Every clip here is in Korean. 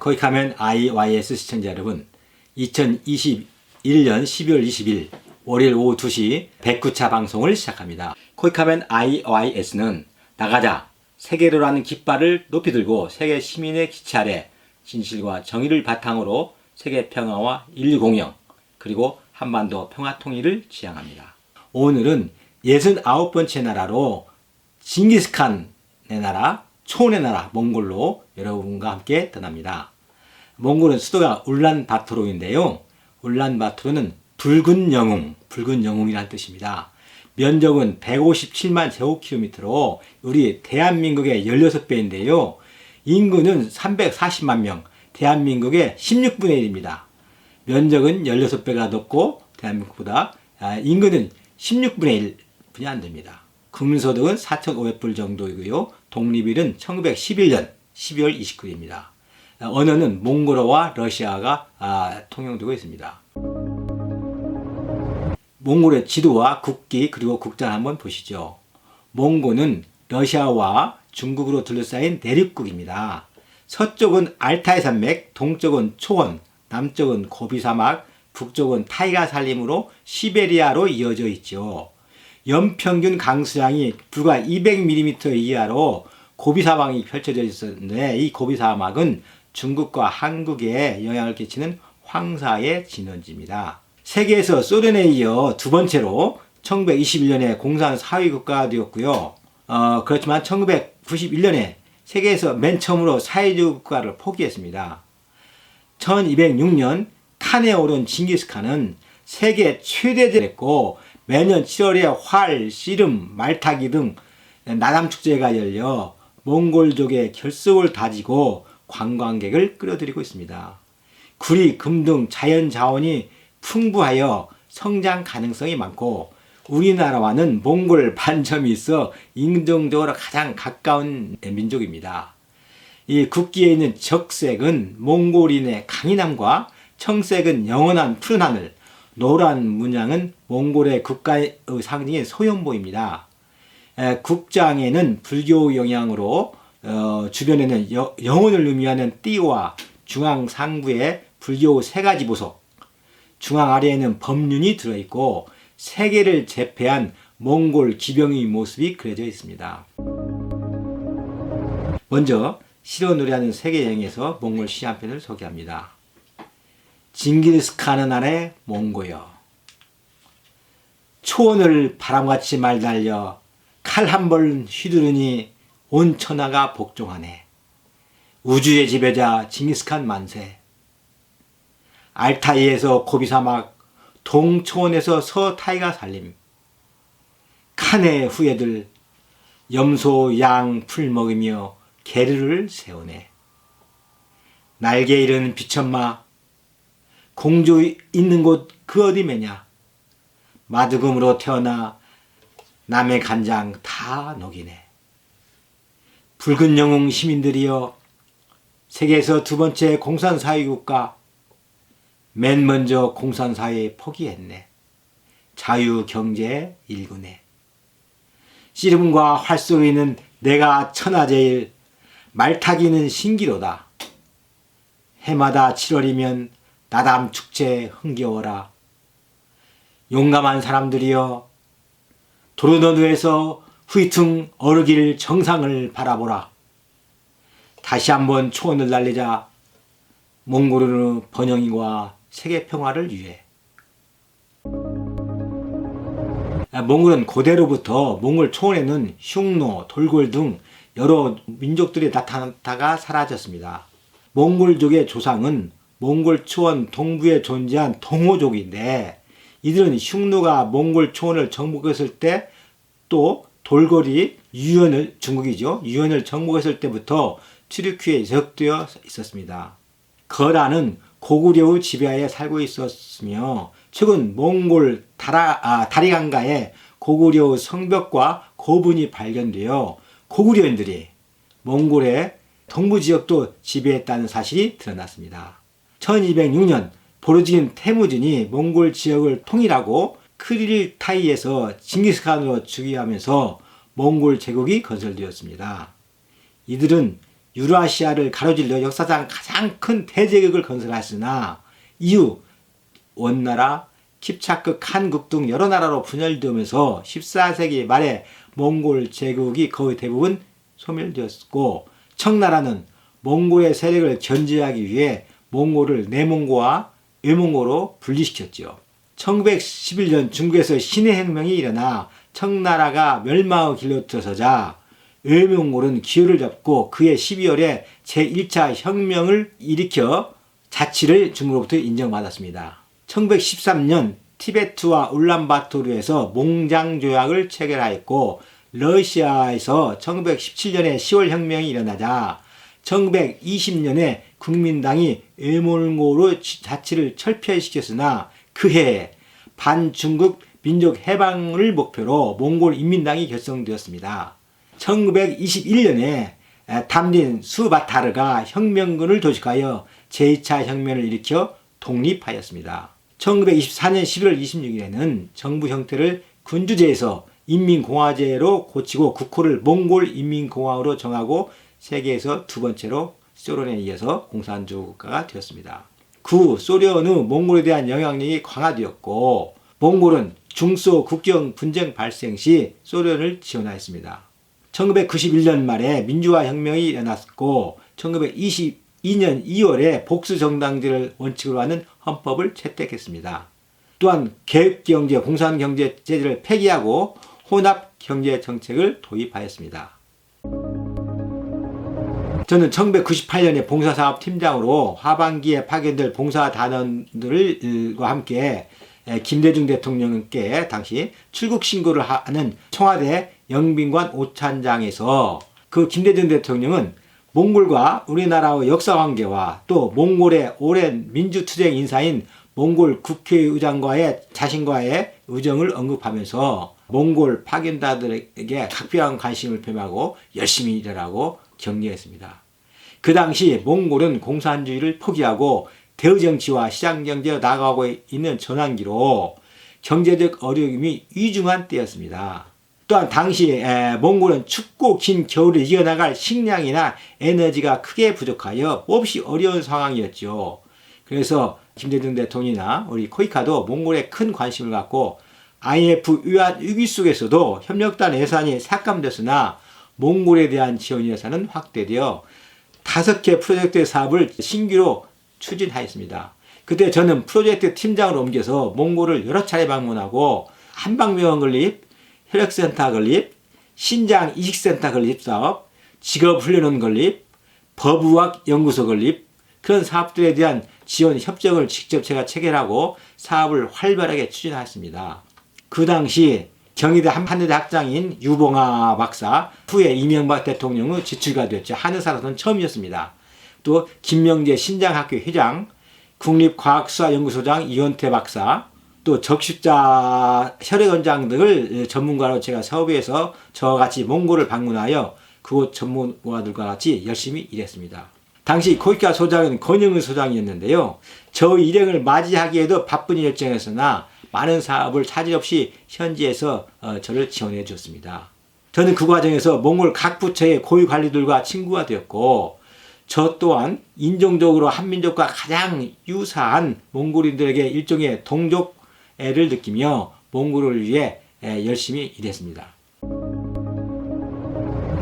거기 가면 IYS 시청자 여러분, 2021년 12월 20일 월요일 오후 2시 109차 방송을 시작합니다. 거기 가면 IYS는 나가자 세계로라는 깃발을 높이 들고 세계 시민의 기치 아래 진실과 정의를 바탕으로 세계 평화와 인류 공영 그리고 한반도 평화 통일을 지향합니다. 오늘은 69번째 나라로 징기스칸의 나라, 초원의 나라 몽골로 여러분과 함께 떠납니다. 몽골은 수도가 울란바토르인데요. 울란바토르는 붉은 영웅이라는 뜻입니다. 면적은 157만 제곱킬로미터로 우리 대한민국의 16배인데요. 인구는 340만 명, 대한민국의 16분의 1입니다. 면적은 16배가 높고 대한민국보다 인구는 16분의 1분이 안 됩니다. 국민소득은 4,500불 정도이고요. 독립일은 1911년 12월 29일입니다. 언어는 몽골어와 러시아가 통용되고 있습니다. 몽골의 지도와 국기 그리고 국장 한번 보시죠. 몽골은 러시아와 중국으로 둘러싸인 내륙국입니다. 서쪽은 알타이 산맥, 동쪽은 초원, 남쪽은 고비 사막, 북쪽은 타이가 산림으로 시베리아로 이어져 있죠. 연평균 강수량이 불과 200mm 이하로 고비 사막이 펼쳐져 있었는데 이 고비 사막은 중국과 한국에 영향을 끼치는 황사의 진원지입니다. 세계에서 소련에 이어 두 번째로 1921년에 공산 사회 국가가 되었고요. 그렇지만 1991년에 세계에서 맨 처음으로 사회주의 국가를 포기했습니다. 1206년 칸에 오른 징기스칸은 세계 최대제였고 매년 7월에 활, 씨름, 말타기 등 나담축제가 열려 몽골족의 결속을 다지고 관광객을 끌어들이고 있습니다. 구리, 금 등 자연 자원이 풍부하여 성장 가능성이 많고 우리나라와는 몽골 반점이 있어 인종적으로 가장 가까운 민족입니다. 이 국기에 있는 적색은 몽골인의 강인함과 청색은 영원한 푸른 하늘, 노란 문양은 몽골의 국가의 상징인 소연보입니다. 국장에는 불교 영향으로 주변에는 영혼을 의미하는 띠와 중앙 상부에 불교 세 가지 보석, 중앙 아래에는 법륜이 들어있고 세계를 제패한 몽골 기병의 모습이 그려져 있습니다. 먼저 시로 노래하는 세계 여행에서 몽골 시 한 편을 소개합니다. 징기스칸은 아래 몽고여 초원을 바람같이 말달려 칼 한 벌 휘두르니 온 천하가 복종하네. 우주의 지배자 징기스칸 만세. 알타이에서 고비사막, 동초원에서 서타이가 살림. 칸의 후예들 염소 양 풀 먹이며 게르를 세우네. 날개 잃은 비천마 공주 있는 곳 그 어디 매냐. 마두금으로 태어나 남의 간장 다 녹이네. 붉은 영웅 시민들이여 세계에서 두 번째 공산사회국가 맨 먼저 공산사회 포기했네. 자유경제 일구네. 씨름과 활쏘리는 내가 천하제일 말타기는 신기로다. 해마다 7월이면 나담 축제 흥겨워라. 용감한 사람들이여 도르노누에서 후이퉁 어르길 정상을 바라보라. 다시 한번 초원을 날리자. 몽골의 번영과 세계 평화를 위해. 몽골은 고대로부터 몽골 초원에는 흉노, 돌골 등 여러 민족들이 나타났다가 사라졌습니다. 몽골족의 조상은 몽골 초원 동부에 존재한 동호족인데 이들은 흉노가 몽골 초원을 정복했을 때 또 돌골이 중국이죠. 유연을 정복했을 때부터 튀르키에 이적되어 있었습니다. 거라는 고구려의 지배하에 살고 있었으며 최근 몽골 다리강가에 고구려의 성벽과 고분이 발견되어 고구려인들이 몽골의 동부 지역도 지배했다는 사실이 드러났습니다. 1206년 보르진 태무진이 몽골 지역을 통일하고 크릴타이에서 징기스칸으로 즉위하면서 몽골 제국이 건설되었습니다. 이들은 유라시아를 가로질러 역사상 가장 큰 대제국을 건설하였으나 이후 원나라, 킵차크, 칸국 등 여러 나라로 분열되면서 14세기 말에 몽골 제국이 거의 대부분 소멸되었고, 청나라는 몽골의 세력을 견제하기 위해 몽골을 내몽고와 외몽고로 분리시켰죠. 1911년 중국에서 신해 혁명이 일어나 청나라가 멸망의 길로 들어서자 외몽골은 기회를 잡고 그해 12월에 제1차 혁명을 일으켜 자치를 중국으로부터 인정받았습니다. 1913년 티베트와 울란바토르에서 몽장조약을 체결하였고, 러시아에서 1917년에 10월 혁명이 일어나자 1920년에 국민당이 외몽고로 자치를 철폐시켰으나 그해 반중국 민족 해방을 목표로 몽골 인민당이 결성되었습니다. 1921년에 담린 수바타르가 혁명군을 조직하여 제2차 혁명을 일으켜 독립하였습니다. 1924년 11월 26일에는 정부 형태를 군주제에서 인민공화제로 고치고 국호를 몽골 인민공화국으로 정하고 세계에서 두 번째로 소련에 이어서 공산주의 국가가 되었습니다. 그 소련의 몽골에 대한 영향력이 강화되었고, 몽골은 중소 국경 분쟁 발생 시 소련을 지원하였습니다. 1991년 말에 민주화 혁명이 일어났고 1922년 2월에 복수정당제를 원칙으로 하는 헌법을 채택했습니다. 또한 계획경제, 공산경제제를 폐기하고 혼합경제정책을 도입하였습니다. 저는 1998년에 봉사사업팀장으로 하반기에 파견될 봉사단원들과 함께 김대중 대통령께 당시 출국 신고를 하는 청와대 영빈관 오찬장에서 그 김대중 대통령은 몽골과 우리나라의 역사 관계와 또 몽골의 오랜 민주투쟁 인사인 몽골 국회의장과의 자신과의 우정을 언급하면서 몽골 파견자들에게 각별한 관심을 표명하고 열심히 일하라고 격려했습니다. 그 당시 몽골은 공산주의를 포기하고 대의정치와 시장경제로 나아가고 있는 전환기로 경제적 어려움이 위중한 때였습니다. 또한 당시 몽골은 춥고 긴 겨울을 이겨나갈 식량이나 에너지가 크게 부족하여 몹시 어려운 상황이었죠. 그래서 김대중 대통령이나 우리 코이카도 몽골에 큰 관심을 갖고 IMF 위기 속에서도 협력단 예산이 삭감됐으나 몽골에 대한 지원 예산은 확대되어 5개 프로젝트 사업을 신규로 추진하였습니다. 그때 저는 프로젝트 팀장으로 옮겨서 몽골을 여러 차례 방문하고 한방병원 건립, 혈액센터 건립, 신장 이식센터 건립 사업, 직업훈련원 건립, 법의학 연구소 건립, 그런 사업들에 대한 지원 협정을 직접 제가 체결하고 사업을 활발하게 추진하였습니다. 그 당시 경희대 한의대 학장인 유봉아 박사, 후에 이명박 대통령의 지출가 되었죠. 한의사로서는 처음이었습니다. 또 김명재 신장학회 회장, 국립과학수사연구소장 이원태 박사, 또 적십자 혈액원장 등을 전문가로 제가 섭외해서 저와 같이 몽골을 방문하여 그곳 전문가들과 같이 열심히 일했습니다. 당시 코이카 소장은 권영은 소장이었는데요. 저 일행을 맞이하기에도 바쁜 일정이었으나 많은 사업을 차질 없이 현지에서 저를 지원해 주었습니다. 저는 그 과정에서 몽골 각 부처의 고위 관리들과 친구가 되었고, 저 또한 인종적으로 한민족과 가장 유사한 몽골인들에게 일종의 동족애를 느끼며 몽골을 위해 열심히 일했습니다.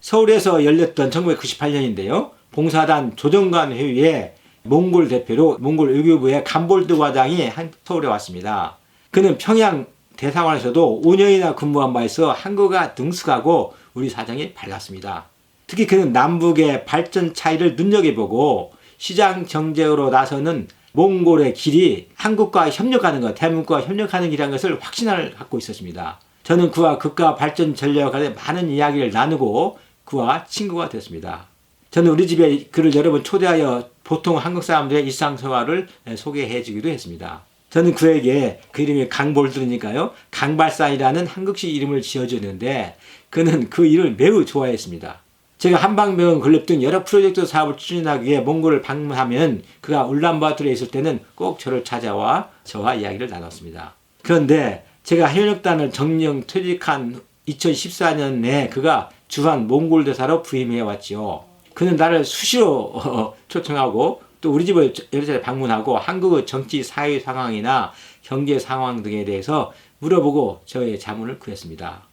서울에서 열렸던 1998년인데요. 봉사단 조정관 회의에 몽골 대표로 몽골 외교부의 감볼드 과장이 서울에 왔습니다. 그는 평양 대사관에서도 5년이나 근무한 바 있어 한국어가 능숙하고 우리 사정이 밝았습니다. 특히 그는 남북의 발전 차이를 눈여겨보고 시장 경제로 나서는 몽골의 길이 한국과 협력하는 것, 대한민국과 협력하는 길이라는 것을 확신을 갖고 있었습니다. 저는 그와 국가 발전 전략에 관해 많은 이야기를 나누고 그와 친구가 됐습니다. 저는 우리 집에 그를 여러 번 초대하여 보통 한국 사람들의 일상생활을 소개해 주기도 했습니다. 저는 그에게 그 이름이 강볼드니까요. 강발산이라는 한국식 이름을 지어줬는데 그는 그 일을 매우 좋아했습니다. 제가 한방병원 건립 등 여러 프로젝트 사업을 추진하기 위해 몽골을 방문하면 그가 울란바토르에 있을 때는 꼭 저를 찾아와 저와 이야기를 나눴습니다. 그런데 제가 현역단을 정령 퇴직한 2014년에 그가 주한 몽골 대사로 부임해 왔지요. 그는 나를 수시로 초청하고 또 우리 집을 여러 차례 방문하고 한국의 정치 사회 상황이나 경제 상황 등에 대해서 물어보고 저의 자문을 구했습니다.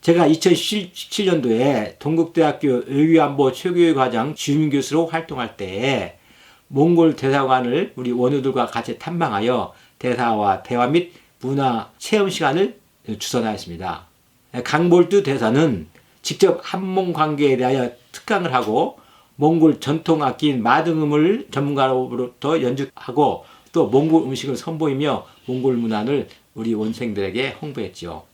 제가 2017년도에 동국대학교 외교안보 최고의 과정 주임 교수로 활동할 때에 몽골 대사관을 우리 원우들과 같이 탐방하여 대사와 대화 및 문화 체험 시간을 주선하였습니다. 강볼두 대사는 직접 한몽 관계에 대하여 특강을 하고 몽골 전통 악기인 마등음을 전문가로부터 연주하고 또 몽골 음식을 선보이며 몽골 문화를 우리 원생들에게 홍보했지요.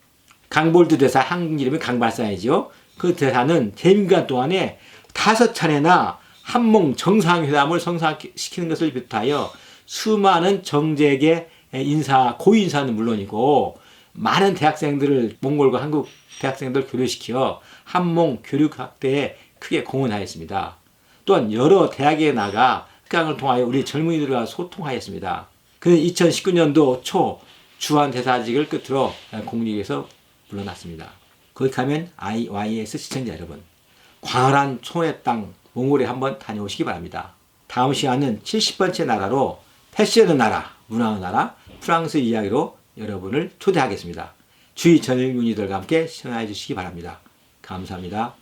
강볼두 대사 한국 이름이 강발산이죠. 그 대사는 재임기간 동안에 5차례나 한몽 정상회담을 성사시키는 것을 비롯하여 수많은 정재계 인사, 고인사는 물론이고 많은 대학생들을 몽골과 한국 대학생들 교류시켜 한몽 교육 확대에 크게 공헌하였습니다. 또한 여러 대학에 나가 특강을 통하여 우리 젊은이들과 소통하였습니다. 그는 2019년도 초 주한 대사직을 끝으로 공직에서 물러났습니다. 거기 가면 IYS 시청자 여러분, 광활한 초원의 땅 몽골에 한번 다녀오시기 바랍니다. 다음 시간은 70번째 나라로 패션의 나라, 문화의 나라 프랑스 이야기로 여러분을 초대하겠습니다. 주위 전일문의들과 함께 시청해 주시기 바랍니다. 감사합니다.